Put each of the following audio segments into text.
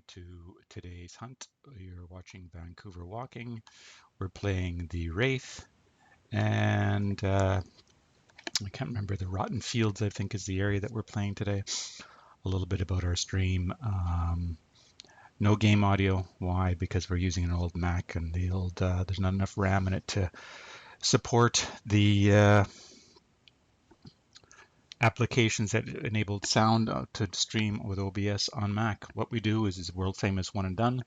To today's hunt. You're watching Vancouver Walking. We're playing the Wraith, and I can't remember, the Rotten Fields, I think, is the area that we're playing today. A little bit about our stream. No game audio. Why? Because we're using an old Mac, and the old there's not enough RAM in it to support the applications that enabled sound to stream with OBS on Mac. What we do is world famous one and done.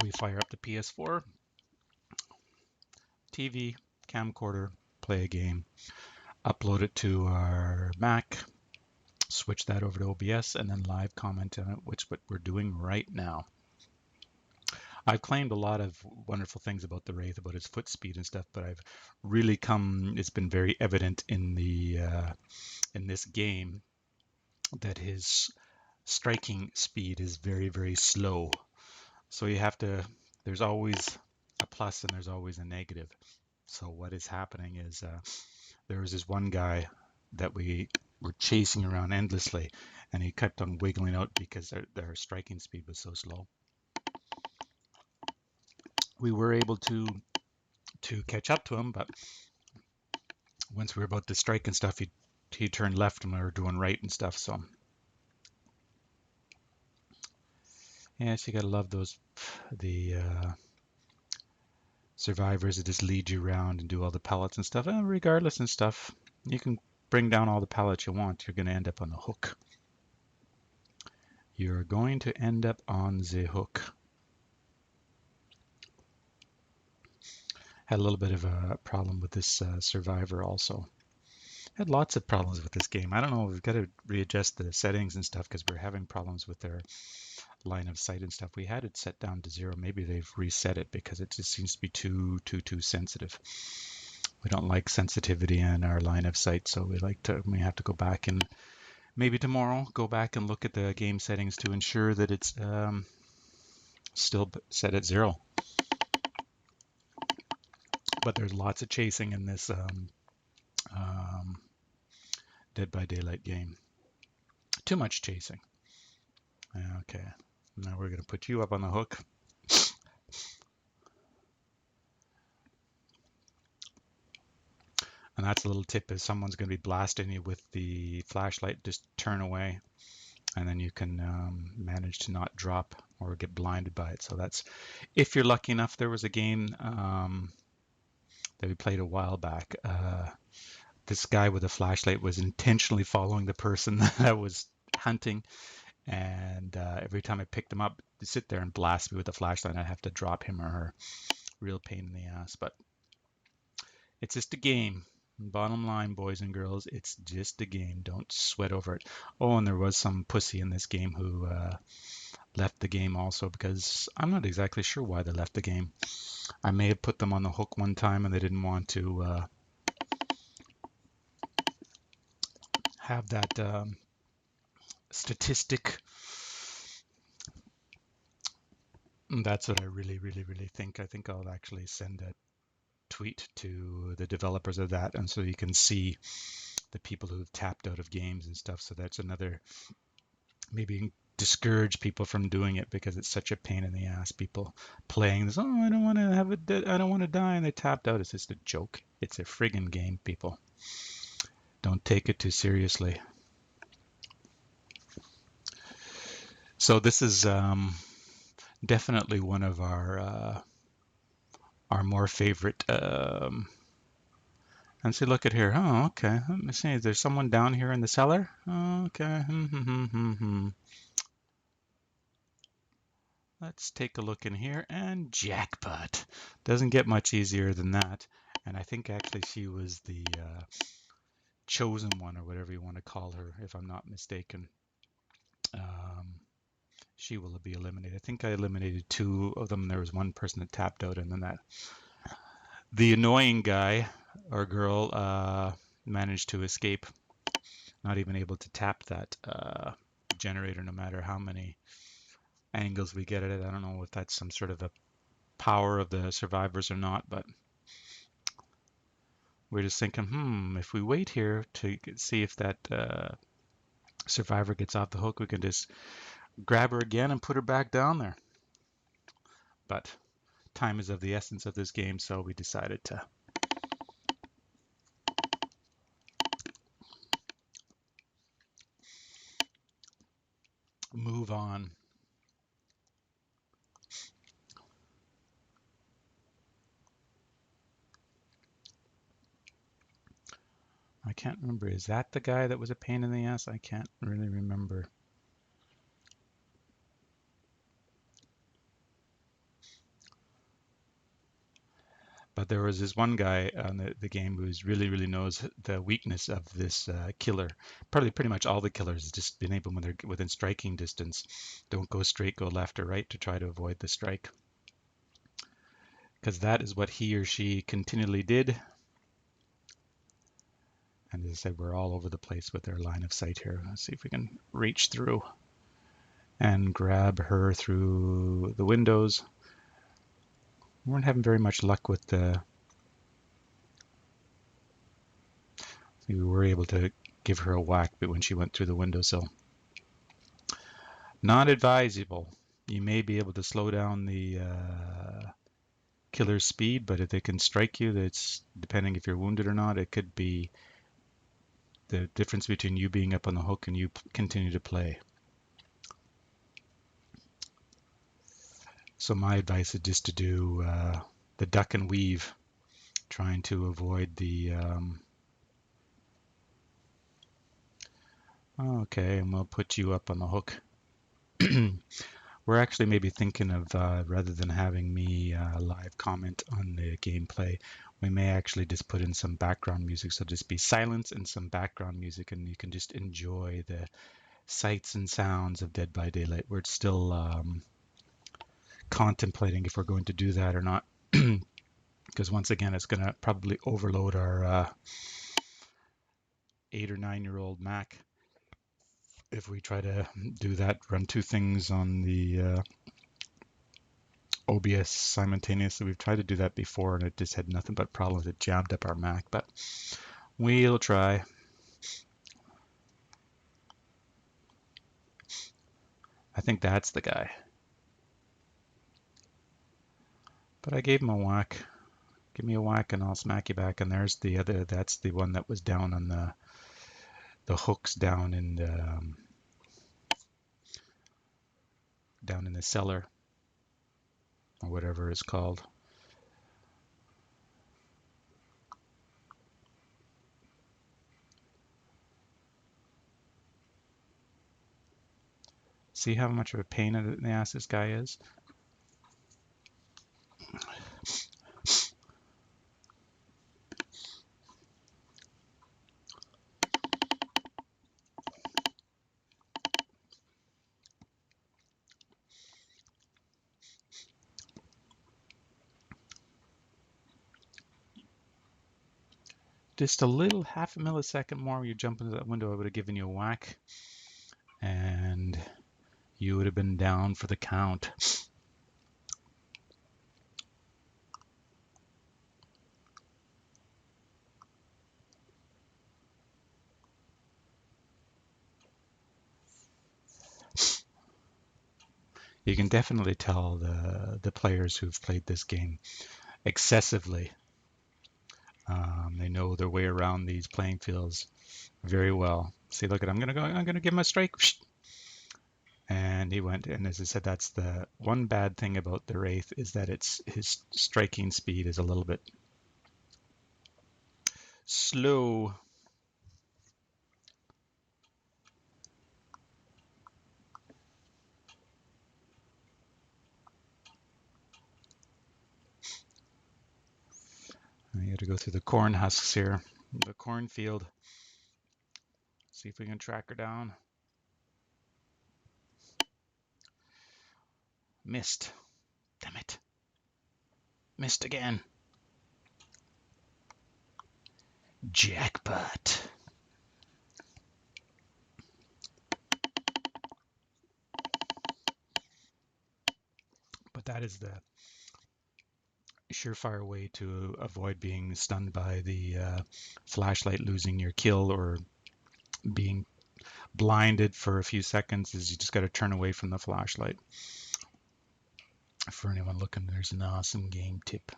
We fire up the PS4, TV, camcorder, play a game, upload it to our Mac, switch that over to OBS, and then live comment on it, which is what we're doing right now. I've claimed a lot of wonderful things about the Wraith, about his foot speed and stuff, but I've really it's been very evident in this game that his striking speed is very, very slow. So there's always a plus and there's always a negative. So what is happening is there was this one guy that we were chasing around endlessly, and he kept on wiggling out because their striking speed was so slow. We were able to catch up to him, but once we were about to strike and stuff, he turned left and we were doing right and stuff. So yes, you gotta love the survivors that just lead you around and do all the pellets and stuff. And regardless and stuff, you can bring down all the pellets you want. You're going to end up on the hook. You're going to end up on the hook. Had a little bit of a problem with this survivor also. Had lots of problems with this game. I don't know, we've got to readjust the settings and stuff because we're having problems with their line of sight and stuff. We had it set down to 0. Maybe they've reset it because it just seems to be too sensitive. We don't like sensitivity in our line of sight, so we have to go back and maybe tomorrow go back and look at the game settings to ensure that it's still set at 0. But there's lots of chasing in this Dead by Daylight game. Too much chasing. Okay, now we're going to put you up on the hook. And that's a little tip: if someone's going to be blasting you with the flashlight, just turn away, and then you can manage to not drop or get blinded by it. So that's if you're lucky enough. There was a game that we played a while back. This guy with a flashlight was intentionally following the person that was hunting, and every time I picked him up, to sit there and blast me with the flashlight, I'd have to drop him or her. Real pain in the ass, but it's just a game. Bottom line, boys and girls, it's just a game. Don't sweat over it. Oh, and there was some pussy in this game who left the game also, because I'm not exactly sure why they left the game. I may have put them on the hook one time and they didn't want to have that statistic. That's what I really think. I think I'll actually send a tweet to the developers of that, and so you can see the people who've tapped out of games and stuff. So that's another, maybe discourage people from doing it because it's such a pain in the ass. People playing this, oh, I don't want to have I don't want to die, and they tapped out. It's just a joke. It's a friggin' game, people. Don't take it too seriously. So this is definitely one of our more favorite. And see, look at here. Oh, okay. Let me see. There's someone down here in the cellar. Oh, okay. Let's take a look in here, and jackpot. Doesn't get much easier than that. And I think actually she was the chosen one, or whatever you want to call her, if I'm not mistaken. She will be eliminated. I think I eliminated 2 of them. There was one person that tapped out, and then the annoying guy or girl managed to escape, not even able to tap that generator, no matter how many angles we get at it. I don't know if that's some sort of a power of the survivors or not, but we're just thinking, if we wait here to see if that survivor gets off the hook, we can just grab her again and put her back down there. But time is of the essence of this game, so we decided to move on. I can't remember. Is that the guy that was a pain in the ass? I can't really remember. But there was this one guy on the game who really knows the weakness of this killer. Probably pretty much all the killers, just being able, when they're within striking distance, don't go straight, go left or right to try to avoid the strike. Because that is what he or she continually did. And as I said, we're all over the place with our line of sight here. Let's see if we can reach through and grab her through the windows. We weren't having very much luck with the... We were able to give her a whack, but when she went through the windowsill. Not advisable. You may be able to slow down the killer's speed, but if they can strike you, that's depending if you're wounded or not. It could be the difference between you being up on the hook and you continue to play. So my advice is just to do the duck and weave, trying to avoid the... okay, and we'll put you up on the hook. We're actually maybe thinking of, rather than having me live comment on the gameplay, we may actually just put in some background music. So just be silence and some background music, and you can just enjoy the sights and sounds of Dead by Daylight. We're still contemplating if we're going to do that or not, because once again, it's going to probably overload our 8 or 9-year-old Mac if we try to do that, run 2 things on the OBS simultaneously. We've tried to do that before and it just had nothing but problems. It jammed up our Mac, but we'll try. I think that's the guy. But I gave him a whack. Give me a whack and I'll smack you back. And there's the other, that's the one that was down on the hooks down in the cellar, or whatever it's called. See how much of a pain in the ass this guy is? Just a little, half a millisecond more, you jump into that window, I would have given you a whack and you would have been down for the count. You can definitely tell the players who've played this game excessively. They know their way around these playing fields very well. See, look at, I'm gonna give him a strike. And he went, and as I said, that's the one bad thing about the Wraith, is that his striking speed is a little bit slow. I got to go through the corn husks here, the cornfield. See if we can track her down. Missed. Damn it. Missed again. Jackpot. But that is the surefire way to avoid being stunned by the flashlight, losing your kill, or being blinded for a few seconds, is you just got to turn away from the flashlight. For anyone looking, there's an awesome game tip.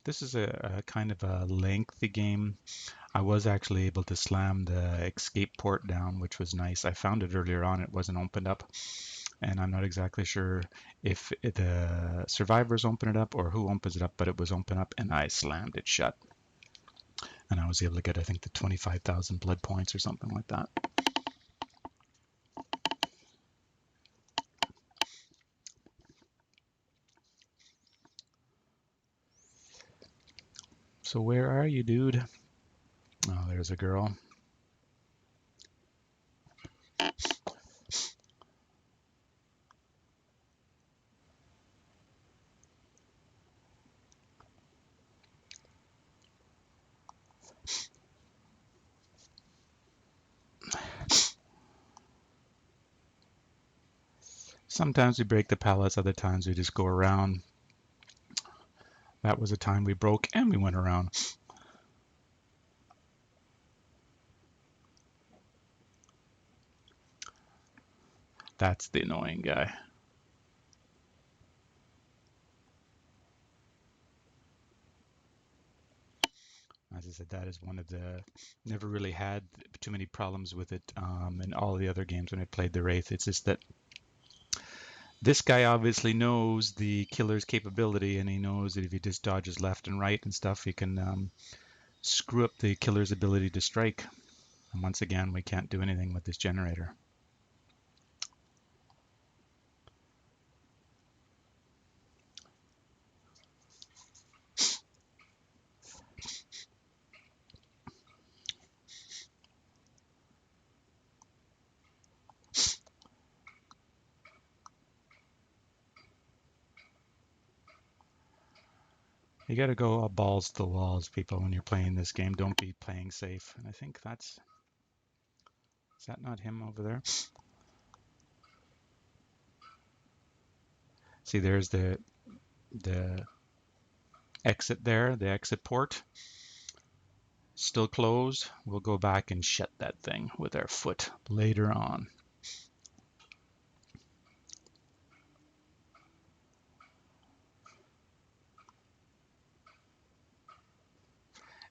This is a kind of a lengthy game. I was actually able to slam the escape port down, which was nice. I found it earlier on. It wasn't opened up, and I'm not exactly sure if the survivors open it up or who opens it up, but it was open up, and I slammed it shut. And I was able to get, I think, the 25,000 blood points or something like that. So where are you, dude? Oh, there's a girl. Sometimes we break the pallets, other times we just go around. That was a time we broke and we went around. That's the annoying guy. As I said, that is one of the, never really had too many problems with it in all the other games when I played the Wraith. It's just that this guy obviously knows the killer's capability, and he knows that if he just dodges left and right and stuff, he can screw up the killer's ability to strike. And once again, we can't do anything with this generator. You got to go balls to the walls, people, when you're playing this game. Don't be playing safe. And I think that's, is that not him over there? See, there's the exit there, the exit port. Still closed. We'll go back and shut that thing with our foot later on.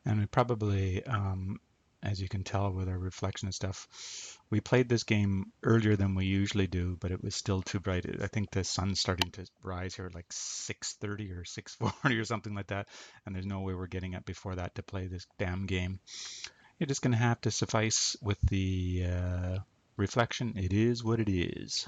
And we probably, as you can tell with our reflection and stuff, we played this game earlier than we usually do, but it was still too bright. I think the sun's starting to rise here at like 6:30 or 6:40 or something like that, and there's no way we're getting up before that to play this damn game. You're just going to have to suffice with the reflection. It is what it is.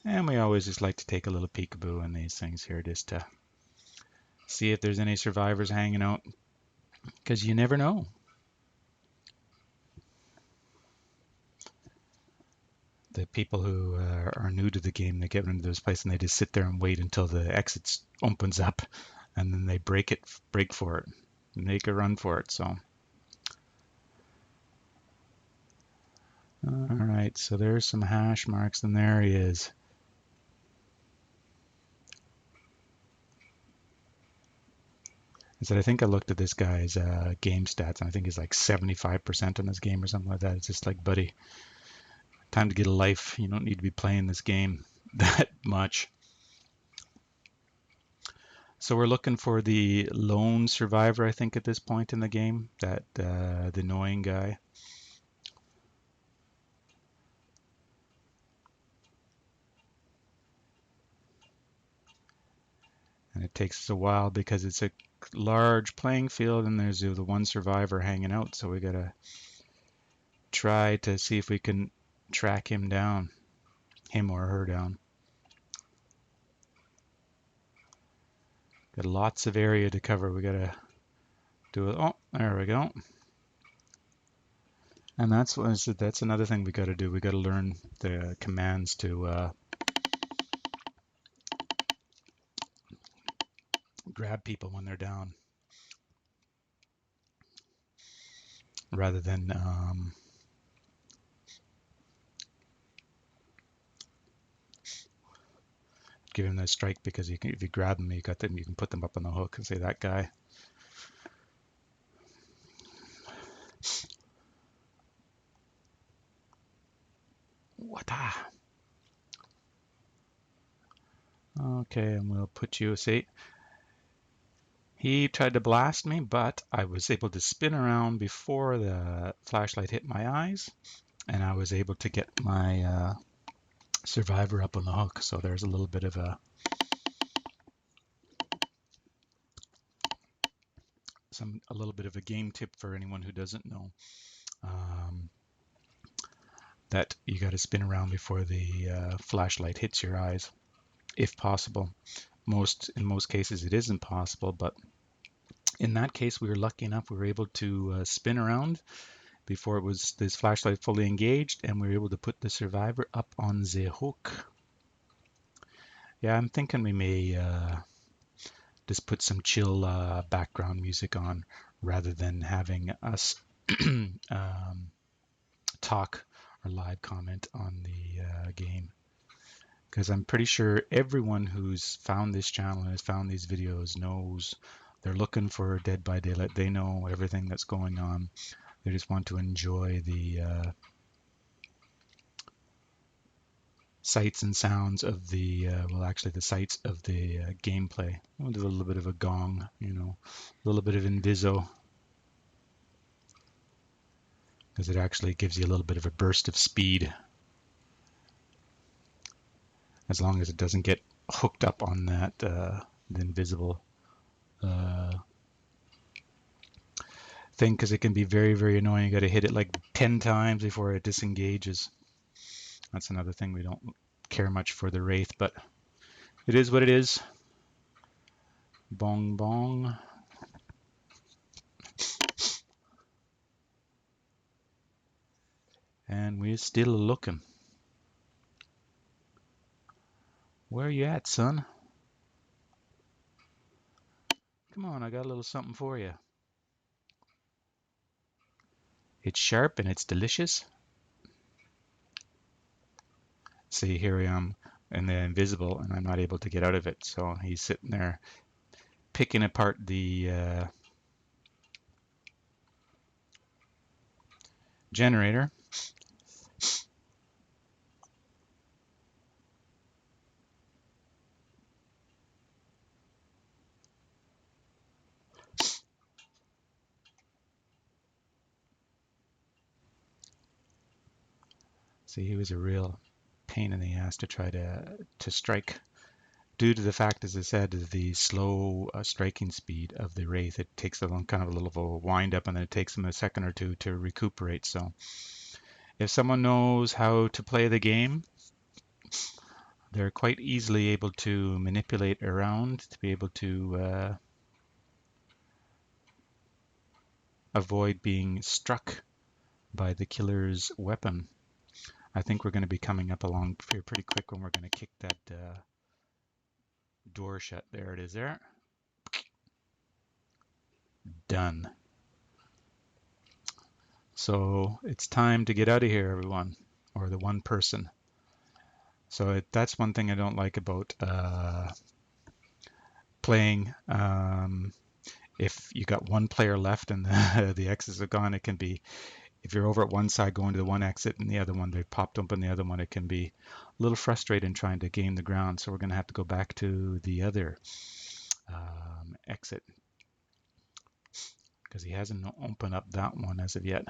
And we always just like to take a little peekaboo in these things here just to see if there's any survivors hanging out, because you never know. The people who are new to the game, they get into this place and they just sit there and wait until the exit opens up, and then they break for it, make a run for it. So, all right, so there's some hash marks, and there he is. is that I think I looked at this guy's game stats, and I think he's like 75% on this game or something like that. It's just like, buddy, time to get a life. You don't need to be playing this game that much. So we're looking for the lone survivor, I think, at this point in the game, that the annoying guy. And it takes us a while because it's a large playing field and there's the one survivor hanging out. So we gotta try to see if we can track him down, him or her down. Got lots of area to cover. We gotta do it. Oh, there we go. And that's another thing we got to do. We got to learn the commands to grab people when they're down, rather than give him the strike, because if you grab them, you can put them up on the hook and say that guy. What? Okay, and we'll put you. See, he tried to blast me, but I was able to spin around before the flashlight hit my eyes, and I was able to get my survivor up on the hook. So there's a little bit of a game tip for anyone who doesn't know, that you got to spin around before the flashlight hits your eyes, if possible. In most cases it isn't possible, but in that case we were lucky enough we were able to spin around before this flashlight fully engaged, and we were able to put the survivor up on the hook. Yeah, I'm thinking we may just put some chill background music on rather than having us talk or live comment on the game, because I'm pretty sure everyone who's found this channel and has found these videos knows they're looking for Dead by Daylight. They know everything that's going on. They just want to enjoy the sights and sounds of the the sights of the gameplay. We'll do a little bit of a gong, a little bit of inviso, because it actually gives you a little bit of a burst of speed, as long as it doesn't get hooked up on that the invisible thing, because it can be very, very annoying. You got to hit it like 10 times before it disengages. That's another thing. We don't care much for the Wraith, but it is what it is. Bong bong. And we're still looking. Where are you at, son? Come on, I got a little something for you. It's sharp and it's delicious. See, here I am in the invisible, and I'm not able to get out of it. So he's sitting there picking apart the generator. See, he was a real pain in the ass to try to strike, due to the fact, as I said, the slow striking speed of the Wraith. It takes a kind of a little of a wind up, and then it takes them a second or two to recuperate. So if someone knows how to play the game, they're quite easily able to manipulate around to be able to avoid being struck by the killer's weapon. I think we're going to be coming up along here pretty quick when we're going to kick that door shut. There it is there. Done. So it's time to get out of here, everyone, or the one person. So that's one thing I don't like about playing If you got one player left and the exits are gone, it can be, if you're over at one side going to the one exit and the other one, they've popped open the other one, it can be a little frustrating trying to gain the ground. So we're going to have to go back to the other exit because he hasn't opened up that one as of yet.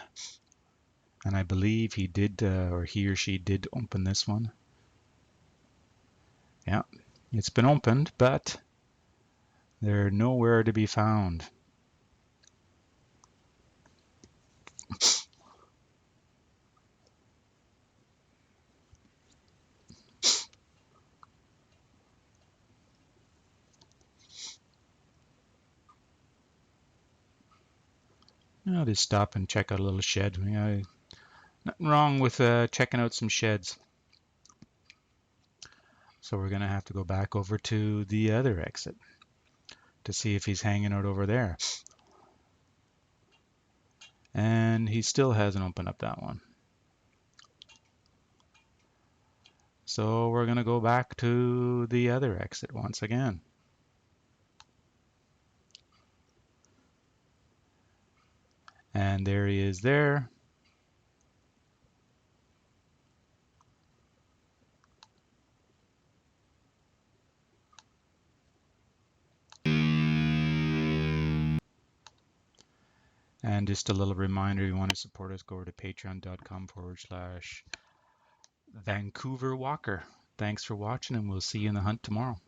And I believe he did, or he or she did open this one. Yeah, it's been opened, but they're nowhere to be found. I'll just stop and check out a little shed. Nothing wrong with checking out some sheds. So we're going to have to go back over to the other exit to see if he's hanging out over there. And he still hasn't opened up that one. So we're going to go back to the other exit once again. And there he is there. And just a little reminder, you want to support us, go over to patreon.com/Vancouver Walker. Thanks for watching, and we'll see you in the hunt tomorrow.